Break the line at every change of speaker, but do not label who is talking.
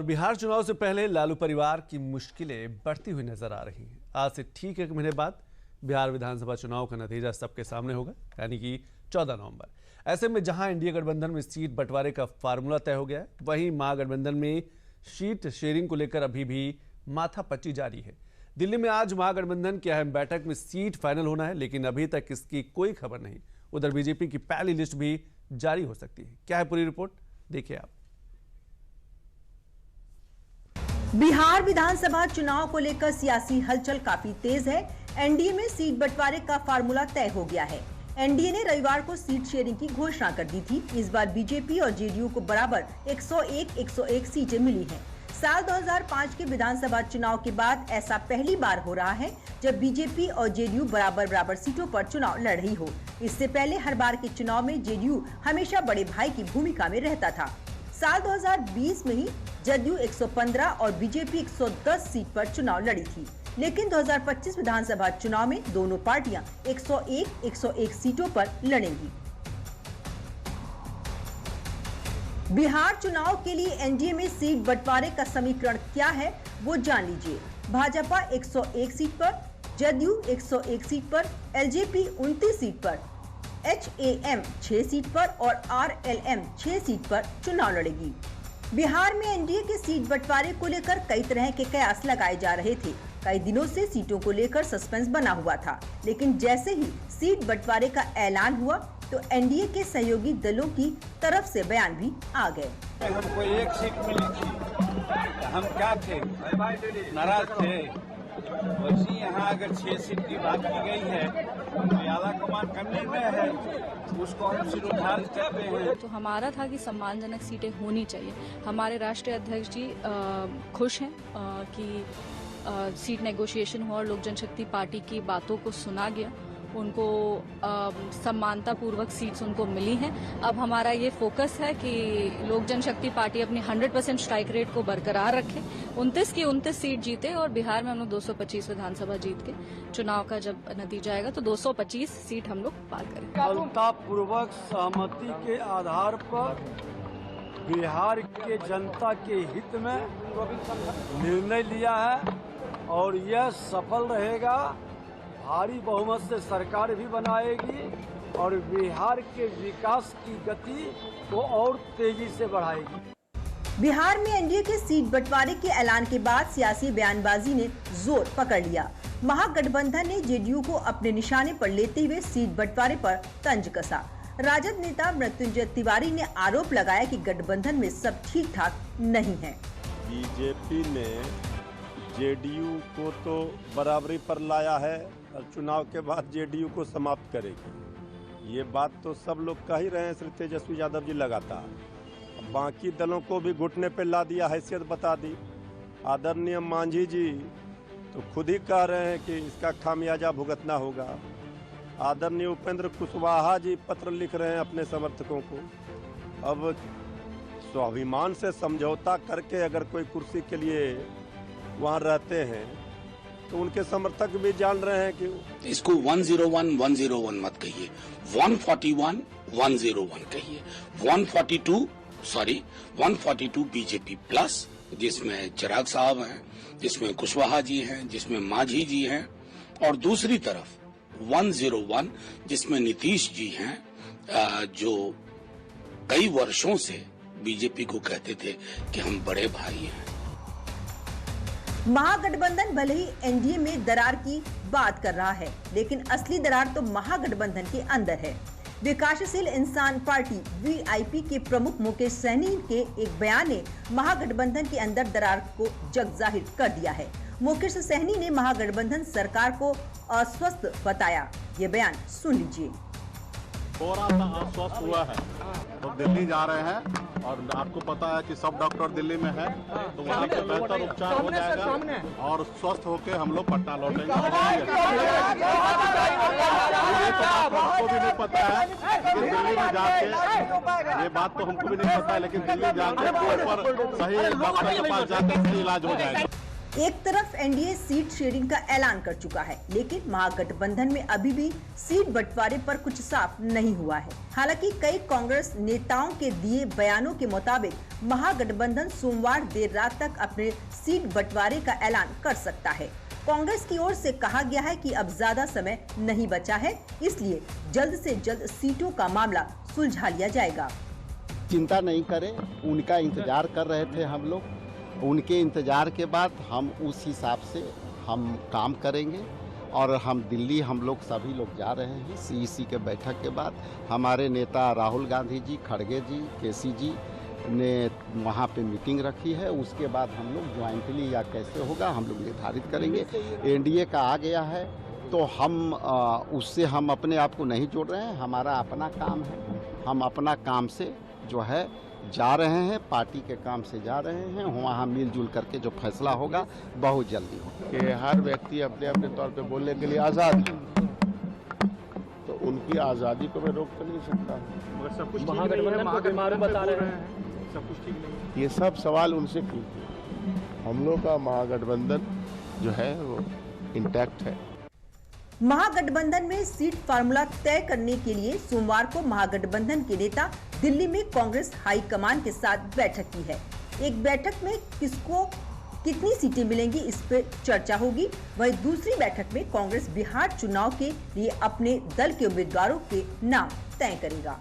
बिहार चुनाव से पहले लालू परिवार की मुश्किलें बढ़ती हुई नजर आ रही हैं। आज से ठीक एक महीने बाद बिहार विधानसभा चुनाव का नतीजा सबके सामने होगा, यानी कि 14 नवंबर। ऐसे में जहां एनडीए गठबंधन में सीट बंटवारे का फार्मूला तय हो गया है, वहीं महागठबंधन में सीट शेयरिंग को लेकर अभी भी माथापच्ची जारी है। दिल्ली में आज महागठबंधन की अहम बैठक में सीट फाइनल होना है, लेकिन अभी तक इसकी कोई खबर नहीं। उधर बीजेपी की पहली लिस्ट भी जारी हो सकती है। क्या है पूरी रिपोर्ट, देखिए आप।
बिहार विधानसभा चुनाव को लेकर सियासी हलचल काफी तेज है। एनडीए में सीट बंटवारे का फार्मूला तय हो गया है। एनडीए ने रविवार को सीट शेयरिंग की घोषणा कर दी थी। इस बार बीजेपी और जेडीयू को बराबर 101 सीटें मिली हैं। साल 2005 के विधानसभा चुनाव के बाद ऐसा पहली बार हो रहा है जब बीजेपी और जेडीयू बराबर सीटों पर चुनाव लड़ रही हो। इससे पहले हर बार के चुनाव में जेडीयू हमेशा बड़े भाई की भूमिका में रहता था। साल 2020 में ही जदयू 115 और बीजेपी 110 सीट पर चुनाव लड़ी थी, लेकिन 2025 विधानसभा चुनाव में दोनों पार्टियां 101 सीटों पर लड़ेंगी। बिहार चुनाव के लिए एनडीए में सीट बंटवारे का समीकरण क्या है, वो जान लीजिए। भाजपा 101 सीट पर, जदयू 101 सीट पर, एलजेपी 29 सीट पर, एचएएम 6 सीट पर और आरएलएम 6 सीट पर चुनाव लड़ेगी। बिहार में एनडीए के सीट बंटवारे को लेकर कई तरह के कयास लगाए जा रहे थे। कई दिनों से सीटों को लेकर सस्पेंस बना हुआ था, लेकिन जैसे ही सीट बंटवारे का ऐलान हुआ तो एनडीए के सहयोगी दलों की तरफ से बयान भी आ गए।
हमको एक सीट मिली थी, हम क्या थे, नाराज थे। वैसे यहाँ अगर 6 सीट की बात की गई है तो आला कमान करने में है, उसको हम सिरोधार्य करते हैं।
तो हमारा था कि सम्मानजनक सीटें होनी चाहिए। हमारे राष्ट्रीय अध्यक्ष जी खुश हैं कि सीट नेगोशिएशन हुआ और लोक जनशक्ति पार्टी की बातों को सुना गया। उनको सम्मानता पूर्वक सीट्स उनको मिली हैं। अब हमारा ये फोकस है कि लोक जनशक्ति पार्टी अपनी 100% स्ट्राइक रेट को बरकरार रखे, 29 की 29 सीट जीते और बिहार में हम लोग 225 विधानसभा जीत के चुनाव का जब नतीजा आएगा तो 225 सीट हम लोग पार करेंगे।
सफलतापूर्वक सहमति के आधार पर बिहार के जनता के हित में निर्णय लिया है और यह सफल रहेगा। भारी बहुमत से सरकार भी बनाएगी और बिहार के विकास की गति को और तेजी से बढ़ाएगी।
बिहार में एनडीए के सीट बंटवारे के ऐलान के बाद सियासी बयानबाजी ने जोर पकड़ लिया। महागठबंधन ने जेडीयू को अपने निशाने पर लेते हुए सीट बंटवारे पर तंज कसा। राजद नेता मृत्युंजय तिवारी ने आरोप लगाया कि गठबंधन में सब ठीक ठाक नहीं है।
बीजेपी ने जेडीयू को तो बराबरी पर लाया है और चुनाव के बाद जेडीयू को समाप्त करेगी। ये बात तो सब लोग कह ही रहे हैं, श्री तेजस्वी यादव जी लगातार। बाकी दलों को भी घुटने पे ला दिया, हैसियत बता दी। आदरणीय मांझी जी तो खुद ही कह रहे हैं कि इसका खामियाजा भुगतना होगा। आदरणीय उपेंद्र कुशवाहा जी पत्र लिख रहे हैं अपने समर्थकों को। अब स्वाभिमान से समझौता करके अगर कोई कुर्सी के लिए वहाँ रहते हैं तो उनके समर्थक भी जान रहे हैं कि
इसको 101 मत कहिए, 141 कहिए। 142 बीजेपी प्लस, जिसमें चिराग साहब हैं, जिसमें कुशवाहा जी हैं, जिसमें मांझी जी हैं, और दूसरी तरफ 101 जिसमें नीतीश जी हैं, जो कई वर्षों से बीजेपी को कहते थे कि हम बड़े भाई हैं।
महागठबंधन भले ही एनडीए में दरार की बात कर रहा है, लेकिन असली दरार तो महागठबंधन के अंदर है। विकासशील इंसान पार्टी वीआईपी के प्रमुख मुकेश सहनी के एक बयान ने महागठबंधन के अंदर दरार को जग जाहिर कर दिया है। मुकेश सहनी ने महागठबंधन सरकार को अस्वस्थ बताया। ये बयान सुन लीजिए।
थोड़ा सा अस्वस्थ हुआ है तो दिल्ली जा रहे हैं और आपको पता है कि सब डॉक्टर दिल्ली में है, तो वहाँ पे बेहतर उपचार हो जाएगा और स्वस्थ होकर हम लोग पटना लौटेंगे। हमको भी नहीं पता है कि दिल्ली में जाके, ये बात तो हमको भी नहीं पता है, लेकिन दिल्ली जाके ऊपर सही डॉक्टर के पास जाकर सही इलाज हो जाएगा।
एक तरफ एनडीए सीट शेयरिंग का ऐलान कर चुका है, लेकिन महागठबंधन में अभी भी सीट बंटवारे पर कुछ साफ नहीं हुआ है। हालांकि कई कांग्रेस नेताओं के दिए बयानों के मुताबिक महागठबंधन सोमवार देर रात तक अपने सीट बंटवारे का ऐलान कर सकता है। कांग्रेस की ओर से कहा गया है कि अब ज्यादा समय नहीं बचा है, इसलिए जल्द से जल्द सीटों का मामला सुलझा लिया जाएगा।
चिंता नहीं करें, उनका इंतजार कर रहे थे हम लोग। उनके इंतजार के बाद हम उस हिसाब से हम काम करेंगे और हम दिल्ली हम लोग सभी लोग जा रहे हैं। सीईसी के बैठक के बाद हमारे नेता राहुल गांधी जी, खड़गे जी, केसी जी ने वहाँ पे मीटिंग रखी है। उसके बाद हम लोग ज्वाइंटली या कैसे होगा हम लोग निर्धारित करेंगे। एनडीए का आ गया है तो हम उससे हम अपने आप को नहीं जोड़ रहे हैं। हमारा अपना काम है, हम अपना काम से जो है जा रहे हैं, पार्टी के काम से जा रहे हैं। वहाँ मिलजुल करके जो फैसला होगा बहुत जल्दी होगा।
कि हर व्यक्ति अपने अपने तौर पे बोलने के लिए आज़ाद है, तो उनकी आज़ादी को मैं रोक तो नहीं सकता।
मगर सब कुछ महागठबंधन बता रहे हैं, सब कुछ ठीक नहीं।
ये सब सवाल उनसे कीजिए। हम लोग का महागठबंधन जो है वो इंटैक्ट है।
महागठबंधन में सीट फार्मूला तय करने के लिए सोमवार को महागठबंधन के नेता दिल्ली में कांग्रेस हाईकमान के साथ बैठक की है। एक बैठक में किसको कितनी सीटें मिलेंगी इस पर चर्चा होगी। वहीं दूसरी बैठक में कांग्रेस बिहार चुनाव के लिए अपने दल के उम्मीदवारों के नाम तय करेगा।